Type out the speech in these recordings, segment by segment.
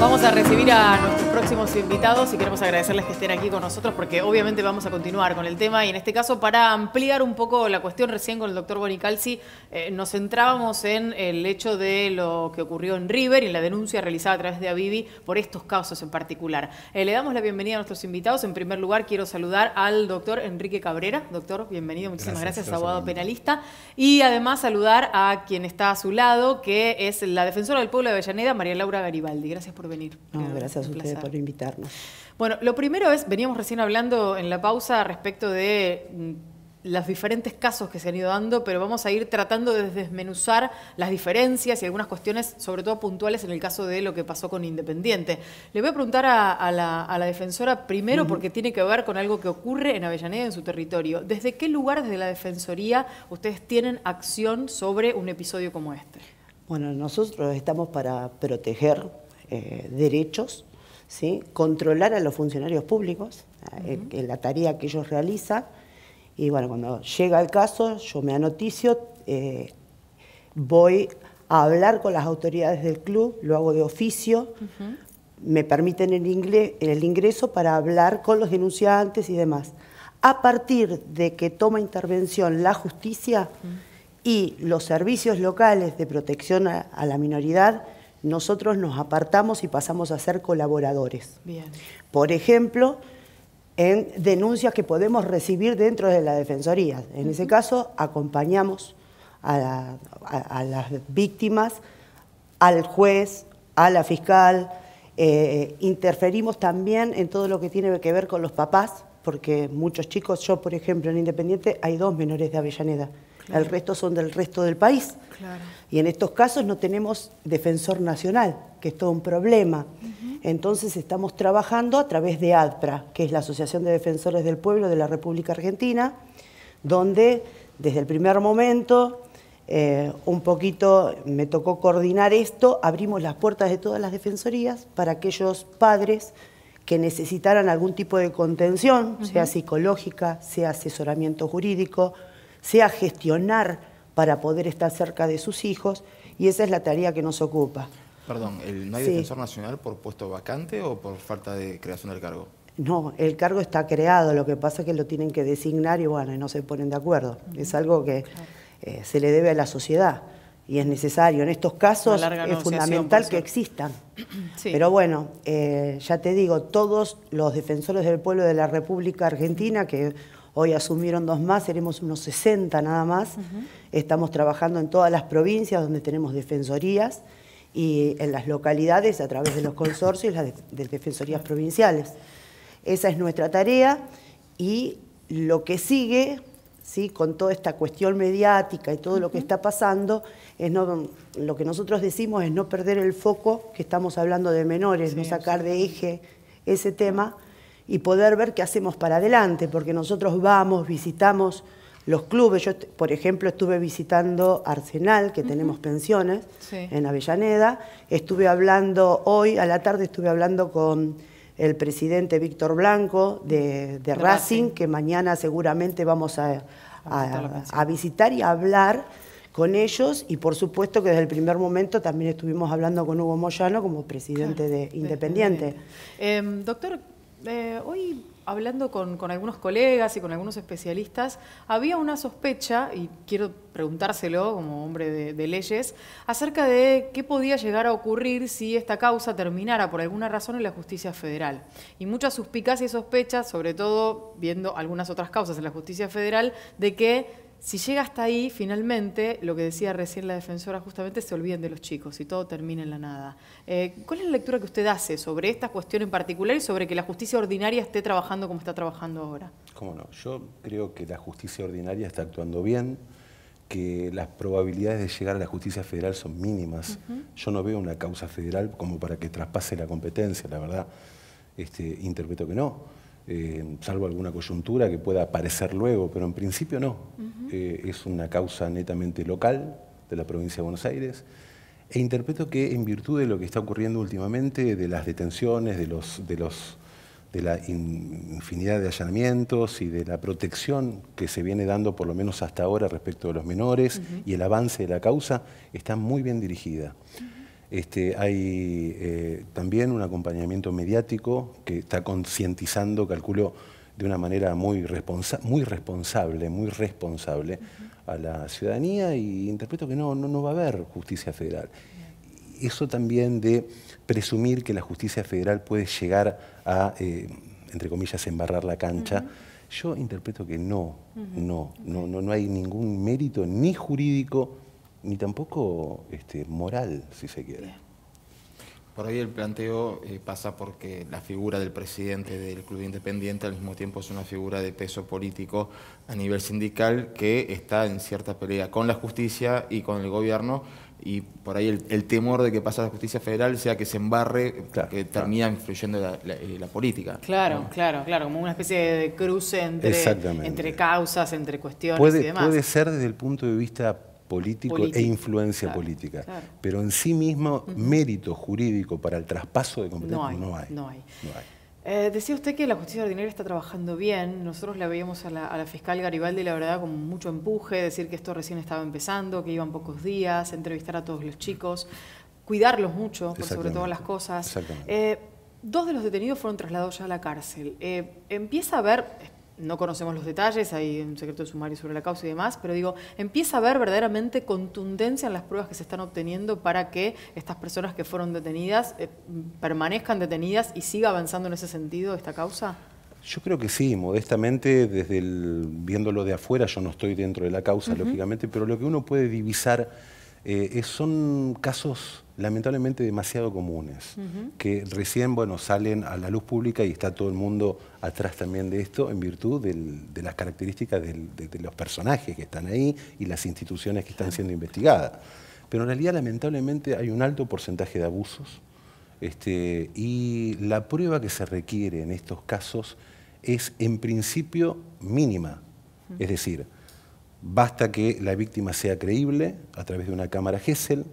Vamos a recibir a nuestros próximos invitados y queremos agradecerles que estén aquí con nosotros porque obviamente vamos a continuar con el tema y en este caso para ampliar un poco la cuestión recién con el doctor Bonicalzi nos centrábamos en el hecho de lo que ocurrió en River y en la denuncia realizada a través de Avivi por estos casos en particular. Le damos la bienvenida a nuestros invitados. En primer lugar quiero saludar al doctor Enrique Cabrera. Doctor, bienvenido, muchísimas gracias abogado penalista. Y además saludar a quien está a su lado, que es la defensora del pueblo de Avellaneda, María Laura Garibaldi. Gracias por venir. No, gracias a ustedes por invitarnos. Bueno, lo primero es, veníamos recién hablando en la pausa respecto de los diferentes casos que se han ido dando, pero vamos a ir tratando de desmenuzar las diferencias y algunas cuestiones, sobre todo puntuales en el caso de lo que pasó con Independiente. Le voy a preguntar a la defensora primero porque tiene que ver con algo que ocurre en Avellaneda, en su territorio. ¿Desde qué lugar, desde la Defensoría, ustedes tienen acción sobre un episodio como este? Bueno, nosotros estamos para proteger derechos, ¿sí? Controlar a los funcionarios públicos, en la tarea que ellos realizan. Y bueno, cuando llega el caso, yo me anoticio, voy a hablar con las autoridades del club, lo hago de oficio, me permiten el ingreso para hablar con los denunciantes y demás. A partir de que toma intervención la justicia y los servicios locales de protección a la minoridad, nosotros nos apartamos y pasamos a ser colaboradores. Bien. Por ejemplo, en denuncias que podemos recibir dentro de la Defensoría. En ese caso, acompañamos a las víctimas, al juez, a la fiscal, interferimos también en todo lo que tiene que ver con los papás, porque muchos chicos, yo por ejemplo en Independiente hay 2 menores de Avellaneda, claro. El resto son del resto del país. Claro. Y en estos casos no tenemos defensor nacional, que es todo un problema. Entonces estamos trabajando a través de ADPRA, que es la Asociación de Defensores del Pueblo de la República Argentina, donde desde el primer momento, un poquito me tocó coordinar esto, abrimos las puertas de todas las defensorías para aquellos padres que necesitaran algún tipo de contención, sea psicológica, sea asesoramiento jurídico, sea gestionar para poder estar cerca de sus hijos, y esa es la tarea que nos ocupa. Perdón, ¿no hay defensor nacional por puesto vacante o por falta de creación del cargo? No, el cargo está creado, lo que pasa es que lo tienen que designar y bueno, no se ponen de acuerdo. Es algo que se le debe a la sociedad y es necesario. En estos casos es fundamental que existan. Sí. Pero bueno, ya te digo, todos los defensores del pueblo de la República Argentina, que hoy asumieron 2 más, seremos unos 60 nada más, estamos trabajando en todas las provincias donde tenemos defensorías, y en las localidades a través de los consorcios y las de defensorías provinciales. Esa es nuestra tarea y lo que sigue, ¿sí? Con toda esta cuestión mediática y todo lo que está pasando, es lo que nosotros decimos es no perder el foco, que estamos hablando de menores, no sacar de eje ese tema y poder ver qué hacemos para adelante, porque nosotros vamos, visitamos los clubes. Yo, por ejemplo, estuve visitando Arsenal, que tenemos pensiones en Avellaneda. Estuve hablando, hoy a la tarde estuve hablando con el presidente Víctor Blanco de Racing, que mañana seguramente vamos a visitar y a hablar con ellos. Y por supuesto que desde el primer momento también estuvimos hablando con Hugo Moyano como presidente de Independiente. Doctor, hoy hablando con algunos colegas y con algunos especialistas, había una sospecha, y quiero preguntárselo como hombre de leyes, acerca de qué podía llegar a ocurrir si esta causa terminara por alguna razón en la justicia federal. Y muchas suspicacias y sospechas, sobre todo viendo algunas otras causas en la justicia federal, de que si llega hasta ahí, finalmente, lo que decía recién la defensora, justamente se olviden de los chicos y todo termina en la nada. ¿Cuál es la lectura que usted hace sobre esta cuestión en particular y sobre que la justicia ordinaria esté trabajando como está trabajando ahora? Cómo no, yo creo que la justicia ordinaria está actuando bien, que las probabilidades de llegar a la justicia federal son mínimas. Yo no veo una causa federal como para que traspase la competencia, la verdad, interpreto que no. Salvo alguna coyuntura que pueda aparecer luego, pero en principio no. Es una causa netamente local de la provincia de Buenos Aires e interpreto que en virtud de lo que está ocurriendo últimamente, de las detenciones, de la infinidad de allanamientos y de la protección que se viene dando por lo menos hasta ahora respecto de los menores y el avance de la causa, está muy bien dirigida. Hay también un acompañamiento mediático que está concientizando, calculo, de una manera muy responsable a la ciudadanía, y interpreto que no va a haber justicia federal. Eso también de presumir que la justicia federal puede llegar a, entre comillas, embarrar la cancha, yo interpreto que no hay ningún mérito ni jurídico ni tampoco moral, si se quiere. Por ahí el planteo pasa porque la figura del presidente del Club Independiente al mismo tiempo es una figura de peso político a nivel sindical que está en cierta pelea con la justicia y con el gobierno, y por ahí el temor de que pase a la justicia federal sea que se embarre, que termina influyendo la política. Claro, ¿no? claro, como una especie de cruce entre causas, entre cuestiones y demás. Puede ser desde el punto de vista político e influencia política, pero en sí mismo mérito jurídico para el traspaso de competencias no hay. Decía usted que la justicia ordinaria está trabajando bien. Nosotros la veíamos a la fiscal Garibaldi, la verdad, con mucho empuje, decir que esto recién estaba empezando, que iban pocos días, entrevistar a todos los chicos, cuidarlos mucho, por sobre todas las cosas. 2 de los detenidos fueron trasladados ya a la cárcel. Empieza a haber... No conocemos los detalles, hay un secreto de sumario sobre la causa y demás, pero digo, empieza a haber verdaderamente contundencia en las pruebas que se están obteniendo para que estas personas que fueron detenidas permanezcan detenidas y siga avanzando en ese sentido esta causa. Yo creo que sí, modestamente, viéndolo de afuera, yo no estoy dentro de la causa, lógicamente, pero lo que uno puede divisar son casos lamentablemente demasiado comunes, que recién salen a la luz pública y está todo el mundo atrás también de esto en virtud de las características de los personajes que están ahí y las instituciones que están siendo investigadas. Pero en realidad lamentablemente hay un alto porcentaje de abusos, y la prueba que se requiere en estos casos es en principio mínima, es decir, basta que la víctima sea creíble a través de una cámara Gesell,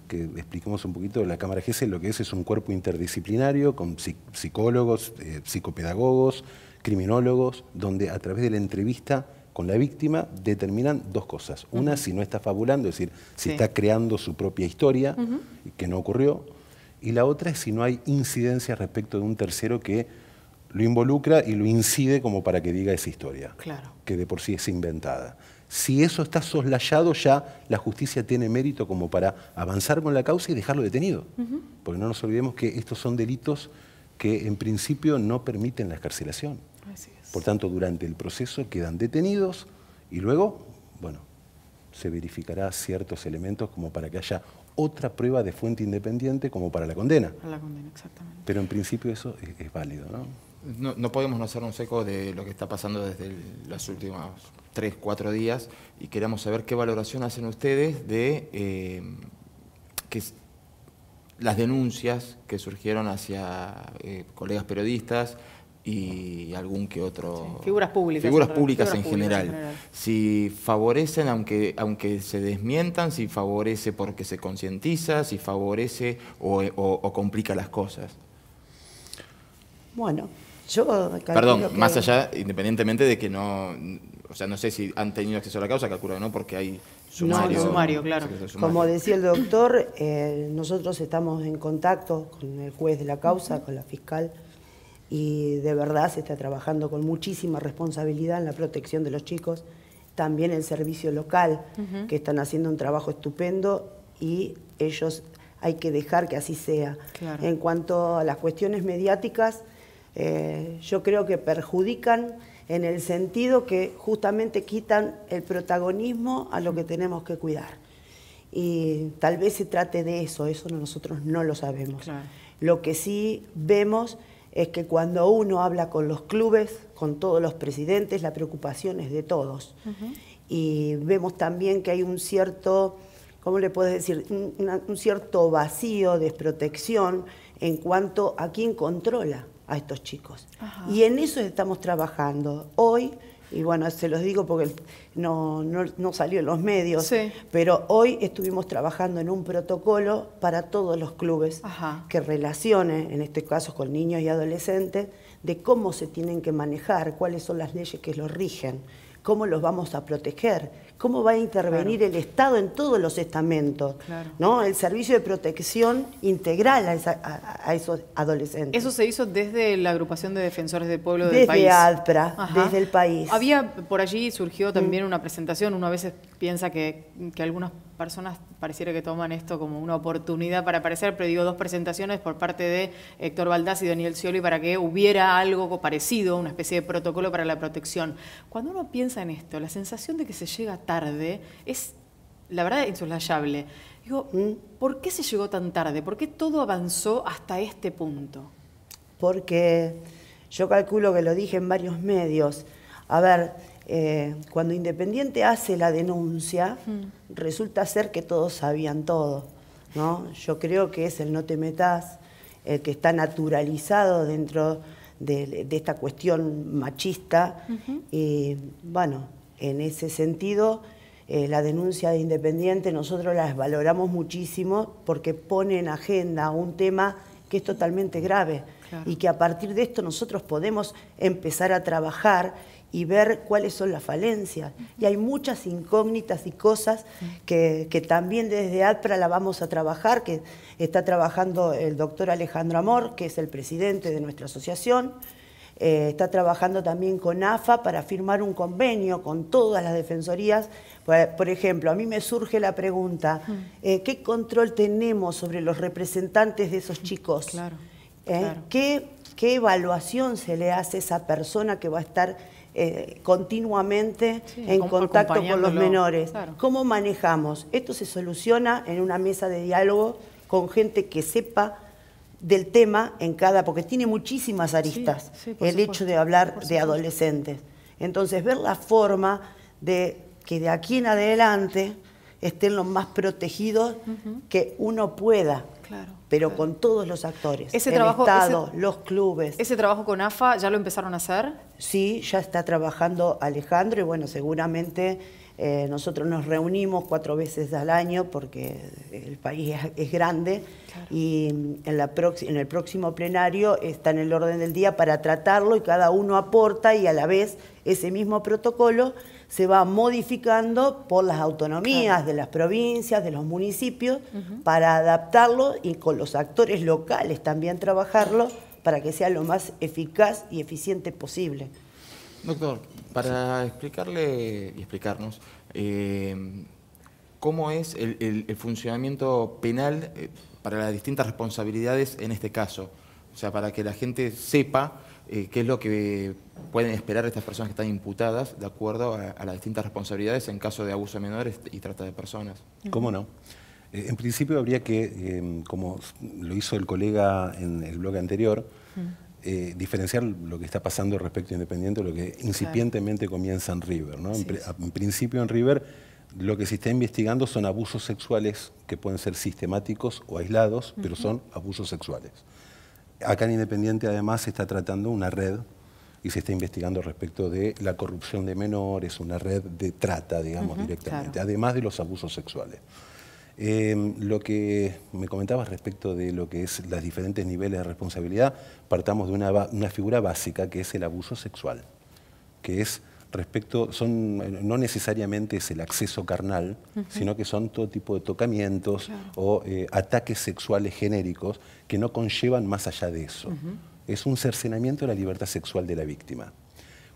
que expliquemos un poquito de la cámara Gesell. Lo que es un cuerpo interdisciplinario con psicólogos, psicopedagogos, criminólogos, donde a través de la entrevista con la víctima determinan 2 cosas. Una, si no está fabulando, es decir, si está creando su propia historia, que no ocurrió. Y la otra es si no hay incidencia respecto de un tercero que lo involucra y lo incide como para que diga esa historia, que de por sí es inventada. Si eso está soslayado, ya la justicia tiene mérito como para avanzar con la causa y dejarlo detenido. Porque no nos olvidemos que estos son delitos que en principio no permiten la excarcelación. Por tanto, durante el proceso quedan detenidos y luego, se verificará ciertos elementos como para que haya otra prueba de fuente independiente como para la condena. La condena, exactamente. Pero en principio eso es válido, ¿no? No podemos no hacernos eco de lo que está pasando desde los últimos 3, 4 días, y queremos saber qué valoración hacen ustedes de las denuncias que surgieron hacia colegas periodistas y algún que otro... Figuras públicas en general. Si favorecen, aunque se desmientan, si favorece porque se concientiza, si favorece o complica las cosas. Bueno, yo... Perdón, más allá, independientemente de que no... O sea, no sé si han tenido acceso a la causa, calculo que no, porque hay sumario. Sumario, claro. Como decía el doctor, nosotros estamos en contacto con el juez de la causa, con la fiscal, y de verdad se está trabajando con muchísima responsabilidad en la protección de los chicos. También el servicio local, que están haciendo un trabajo estupendo, y ellos hay que dejar que así sea. En cuanto a las cuestiones mediáticas, yo creo que perjudican en el sentido que justamente quitan el protagonismo a lo que tenemos que cuidar. Y tal vez se trate de eso nosotros no lo sabemos. Lo que sí vemos es que cuando uno habla con los clubes, con todos los presidentes, la preocupación es de todos. Y vemos también que hay un cierto, ¿cómo le puedes decir? Un cierto vacío, desprotección en cuanto a quién controla a estos chicos. Y en eso estamos trabajando. Hoy, y bueno, se los digo porque no salió en los medios, pero hoy estuvimos trabajando en un protocolo para todos los clubes que relacione, en este caso con niños y adolescentes, de cómo se tienen que manejar, cuáles son las leyes que los rigen, ¿cómo los vamos a proteger? ¿Cómo va a intervenir el Estado en todos los estamentos? ¿No? El servicio de protección integral a esos adolescentes. Eso se hizo desde la agrupación de defensores del pueblo del país. Desde ADPRA, desde el país. Había, por allí surgió también una presentación, uno a veces piensa que algunas personas pareciera que toman esto como una oportunidad para aparecer, pero digo, 2 presentaciones por parte de Héctor Baldás y Daniel Scioli para que hubiera algo parecido, una especie de protocolo para la protección. Cuando uno piensa en esto, la sensación de que se llega tarde es, la verdad, insoslayable. Digo, ¿por qué se llegó tan tarde? ¿Por qué todo avanzó hasta este punto? Porque yo calculo que lo dije en varios medios. A ver, cuando Independiente hace la denuncia, resulta ser que todos sabían todo, ¿no? Yo creo que es el no te metas, el que está naturalizado dentro de esta cuestión machista. Y bueno, en ese sentido, la denuncia de Independiente nosotros las valoramos muchísimo porque pone en agenda un tema que es totalmente grave. Claro. Y que a partir de esto nosotros podemos empezar a trabajar y ver cuáles son las falencias. Y hay muchas incógnitas y cosas que también desde ADPRA la vamos a trabajar, que está trabajando el doctor Alejandro Amor, que es el presidente de nuestra asociación. Está trabajando también con AFA para firmar un convenio con todas las defensorías. Por ejemplo, a mí me surge la pregunta, ¿qué control tenemos sobre los representantes de esos chicos? Claro, ¿Qué evaluación se le hace a esa persona que va a estar continuamente en contacto con los menores? Claro. ¿Cómo manejamos? Esto se soluciona en una mesa de diálogo con gente que sepa del tema en cada, porque tiene muchísimas aristas el hecho de hablar de adolescentes. Entonces, ver la forma de que de aquí en adelante estén los más protegidos que uno pueda, pero con todos los actores, ese el trabajo, Estado, los clubes. ¿Ese trabajo con AFA ya lo empezaron a hacer? Sí, ya está trabajando Alejandro y bueno, seguramente nosotros nos reunimos 4 veces al año porque el país es grande y en el próximo plenario está en el orden del día para tratarlo y cada uno aporta y a la vez ese mismo protocolo se va modificando por las autonomías de las provincias, de los municipios, para adaptarlo y con los actores locales también trabajarlo para que sea lo más eficaz y eficiente posible. Doctor, para explicarle y explicarnos cómo es el funcionamiento penal para las distintas responsabilidades en este caso, o sea, para que la gente sepa qué es lo que pueden esperar estas personas que están imputadas de acuerdo a las distintas responsabilidades en caso de abuso de menores y trata de personas. ¿Cómo no? En principio habría que, como lo hizo el colega en el bloque anterior, diferenciar lo que está pasando respecto a Independiente, lo que incipientemente comienza en River, ¿no? En principio en River lo que se está investigando son abusos sexuales que pueden ser sistemáticos o aislados, pero son abusos sexuales. Acá en Independiente además se está tratando una red y se está investigando respecto de la corrupción de menores, una red de trata, digamos, directamente, además de los abusos sexuales. Lo que me comentabas respecto de lo que es los diferentes niveles de responsabilidad, partamos de una figura básica que es el abuso sexual, que es respecto, no necesariamente es el acceso carnal, sino que son todo tipo de tocamientos o ataques sexuales genéricos que no conllevan más allá de eso. Es un cercenamiento de la libertad sexual de la víctima.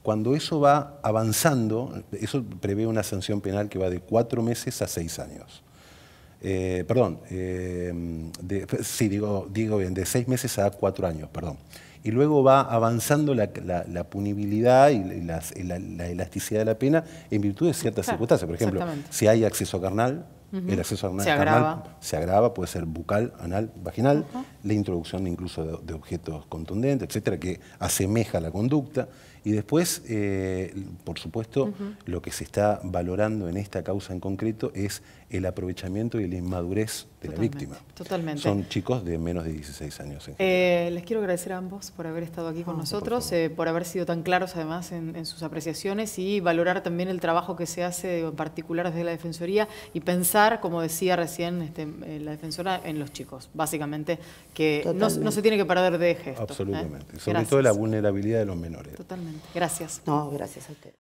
Cuando eso va avanzando, eso prevé una sanción penal que va de 4 meses a 6 años. Digo bien, de 6 meses a 4 años, perdón. Y luego va avanzando la punibilidad y la elasticidad de la pena en virtud de ciertas circunstancias. Por ejemplo, si hay acceso carnal, el acceso carnal se agrava, puede ser bucal, anal, vaginal, la introducción incluso de objetos contundentes, etcétera, que asemeja la conducta. Y después, por supuesto, lo que se está valorando en esta causa en concreto es el aprovechamiento y la inmadurez de la víctima. Totalmente. Son chicos de menos de 16 años. Les quiero agradecer a ambos por haber estado aquí con nosotros, por haber sido tan claros además en sus apreciaciones y valorar también el trabajo que se hace en particular desde la Defensoría y pensar, como decía recién la defensora, en los chicos, básicamente, que no se tiene que perder de eje esto. Absolutamente. Sobre todo la vulnerabilidad de los menores. Totalmente. Gracias. No, gracias a usted.